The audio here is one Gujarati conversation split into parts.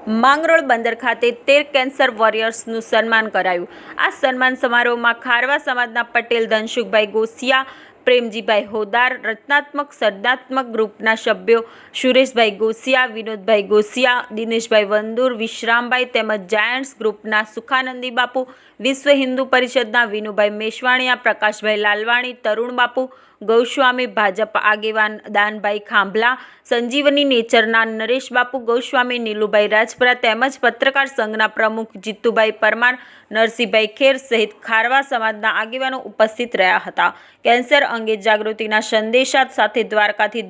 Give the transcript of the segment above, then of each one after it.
માંગરોળ બંદર ખાતે 13 કેન્સર વોરિયર્સનું સન્માન કરાયું। આ સન્માન સમારોહમાં ખારવા સમાજના પટેલ ધનસુખભાઈ ગોસિયા, પ્રેમજીભાઈ હોદાર, રચનાત્મક સર્જનાત્મક ગ્રુપના સભ્યો સુરેશભાઈ ગોસિયા, વિનોદભાઈ ગોસિયા, દિનેશભાઈ વંદુર, વિશ્રામભાઈ તેમજ જાયન્ટ્સ ગ્રુપના સુખાનંદી બાપુ, વિશ્વ હિન્દુ પરિષદના વિનુભાઈ મેશવાણીયા, પ્રકાશભાઈ લાલવાણી, તરુણ બાપુ, ગૌસ્વામી, ભાજપ આગેવાન દાનભાઈ ખાંભલા, સંજીવની નેચરના નરેશ બાપુ ગૌસ્વામી, નીલુભાઈ રાજપરા તેમજ પત્રકાર સંઘના પ્રમુખ જીતુભાઈ પરમાર, નરસિંહભાઈ ખેર સહિત ખારવા સમાજના આગેવાનો ઉપસ્થિત રહ્યા હતા। કેન્સર અંગે જાગૃતિના સંદેશા સાથે દ્વારકાથી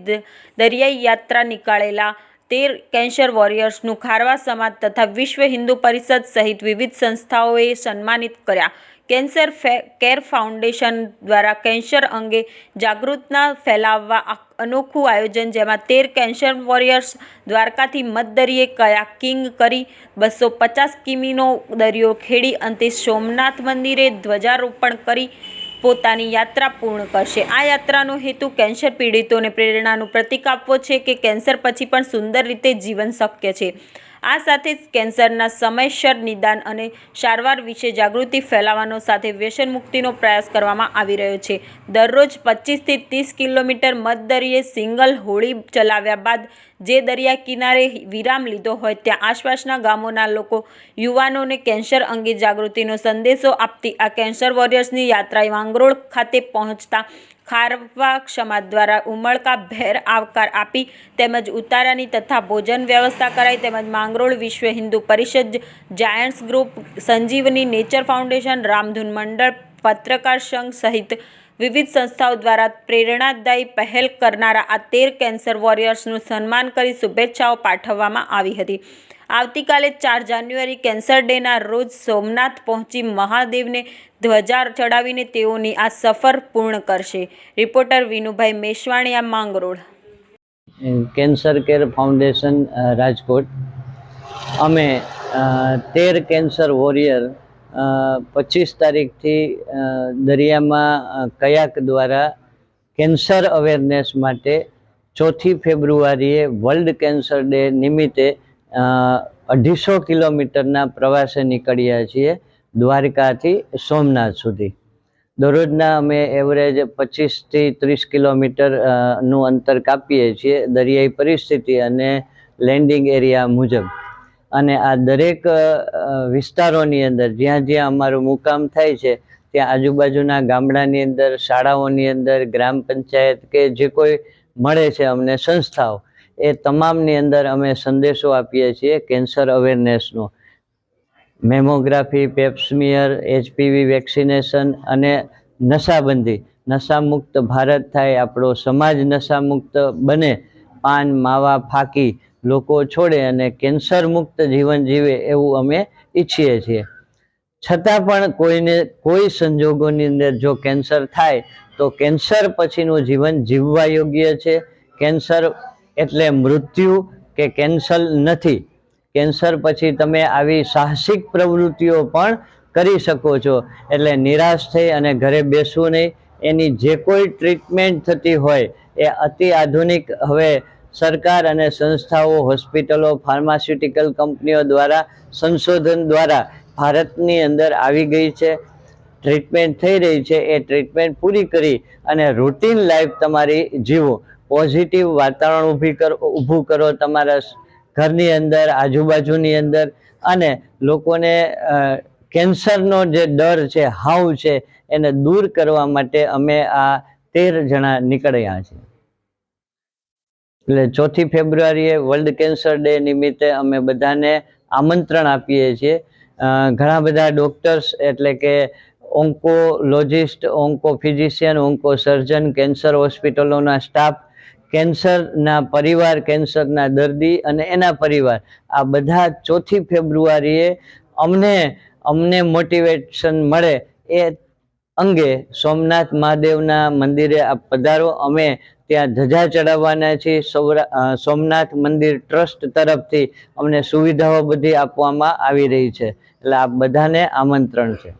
દરિયાઈ યાત્રા નીકળેલા 13 કેન્સર વોરિયર્સનું ખારવા સમાજ તથા વિશ્વ હિન્દુ પરિષદ સહિત વિવિધ સંસ્થાઓએ સન્માનિત કર્યા। કેન્સર કેર ફાઉન્ડેશન દ્વારા કેન્સર અંગે જાગૃતતા ફેલાવવા અનોખું આયોજન, જેમાં 13 કેન્સર વોરિયર્સ દ્વારકાથી મધદરિયે કયાકિંગ કરી 250 કિમીનો દરિયો ખેડી અંતે સોમનાથ મંદિરે ધ્વજારોપણ કરી પોતાની યાત્રા પૂર્ણ કરશે। આ યાત્રાનો હેતુ કેન્સર પીડિતોને પ્રેરણાનું પ્રતીક આપવો છે કે કેન્સર પછી પણ સુંદર રીતે જીવન શક્ય છે। આ સાથે જ કેન્સરના સમયસર નિદાન અને સારવાર વિશે જાગૃતિ ફેલાવવાનો સાથે વ્યસન મુક્તિનો પ્રયાસ કરવામાં આવી રહ્યો છે। દરરોજ 25 થી 30 કિલોમીટર મધદરિયે સિંગલ હોડી ચલાવ્યા બાદ જે દરિયા કિનારે વિરામ લીધો હોય ત્યાં આસપાસના ગામોના લોકો યુવાનોને કેન્સર અંગે જાગૃતિનો સંદેશો આપતી આ કેન્સર વોરિયર્સની યાત્રાએ માંગરોળ ખાતે પહોંચતા ખારવા સમાજ દ્વારા ઉમળકાભેર આવકાર આપી તેમજ ઉતારાની તથા ભોજન વ્યવસ્થા કરાઈ તેમજ માંગરોળ વિશ્વ હિન્દુ પરિષદ, જાયન્ટ્સ ગ્રુપ, સંજીવની નેચર ફાઉન્ડેશન, રામધૂન મંડળ, પત્રકાર સંઘ સહિત વિવિધ સંસ્થાઓ દ્વારા પ્રેરણાદાયી પહેલ કરનારા આ 13 કેન્સર વોરિયર્સનું સન્માન કરી શુભેચ્છાઓ પાઠવવામાં આવી હતી। આવતીકાલે 4 જાન્યુઆરી કેન્સર ડેના રોજ સોમનાથ પહોંચી મહાદેવને ધ્વજા ચડાવીને તેઓની આ સફર પૂર્ણ કરશે। Reporter Vinubhai Meshvaniya, Mangrol. Cancer care foundation Rajkot અમે 13 કેન્સર વોરિયર 25 તારીખથી દરિયામાં કયાક દ્વારા કેન્સર અવેરનેસ માટે 4 ફેબ્રુઆરીએ વર્લ્ડ કેન્સર ડે નિમિત્તે 250 કિલોમીટરના પ્રવાસે નીકળ્યા છીએ દ્વારકાથી સોમનાથ સુધી। દરરોજના અમે એવરેજ 25 થી 30 કિલોમીટરનું અંતર કાપીએ છીએ દરિયાઈ પરિસ્થિતિ અને લેન્ડિંગ એરિયા મુજબ। અને આ દરેક વિસ્તારોની અંદર જ્યાં જ્યાં અમારું મુકામ થાય છે ત્યાં આજુબાજુના ગામડાની અંદર, શાળાઓની અંદર, ગ્રામ પંચાયત કે જે કોઈ મળે છે અમને સંસ્થાઓ, એ તમામની અંદર અમે સંદેશો આપીએ છીએ કેન્સર અવેરનેસનો। મેમોગ્રાફી, પેપ્સમિયર, HPV વેક્સિનેશન અને નશાબંધી, નશામુક્ત ભારત થાય, આપણો સમાજ નશામુક્ત બને, પાન, માવા, ફાકી લોકો છોડે અને કેન્સર મુક્ત જીવન જીવે એવું અમે ઈચ્છીએ છીએ। છતાં પણ કોઈને કોઈ સંજોગોની અંદર જો કેન્સર થાય તો કેન્સર પછીનું જીવન જીવવા યોગ્ય છે। કેન્સર એટલે મૃત્યુ કે કેન્સર નથી। કેન્સર પછી તમે આવી સાહસિક પ્રવૃત્તિઓ પણ કરી શકો છો। એટલે નિરાશ થઈ અને ઘરે બેસવું નહીં। એની જે કોઈ ટ્રીટમેન્ટ થતી હોય એ અતિ આધુનિક હવે સરકાર અને સંસ્થાઓ, હોસ્પિટલો, ફાર્માસ્યુટિકલ કંપનીઓ દ્વારા સંશોધન દ્વારા ભારતની અંદર આવી ગઈ છે। ટ્રીટમેન્ટ થઈ રહી છે। એ ટ્રીટમેન્ટ પૂરી કરી અને રૂટીન લાઈફ તમારી જીવો। પોઝિટિવ વાતાવરણ ઊભું કરો તમારા ઘરની અંદર, આજુબાજુની અંદર, અને લોકોને કેન્સરનો જે ડર છે, હાવ છે, એને દૂર કરવા માટે અમે આ 13 જણા નીકળ્યા છીએ। એટલે 4 ફેબ્રુઆરીએ વર્લ્ડ કેન્સર ડે નિમિત્તે અમે બધાને આમંત્રણ આપીએ છીએ। ઘણા બધા ડૉક્ટર્સ એટલે કે ઓન્કોલોજિસ્ટ, ઓન્કોફિઝિશિયન, ઓન્કોસર્જન, કેન્સર હોસ્પિટલોના સ્ટાફ, કેન્સરના પરિવાર, કેન્સરના દર્દી અને એના પરિવાર, આ બધા 4 ફેબ્રુઆરીએ અમને મોટિવેશન મળે એ અંગે સોમનાથ મહાદેવના મંદિરે આપ પધારો। અમે ત્યાં ધજા ચડાવવાના છીએ। સોમનાથ મંદિર ટ્રસ્ટ તરફથી અમને સુવિધાઓ બધી આપવામાં આવી રહી છે। એટલે આપ બધાને આમંત્રણ છે।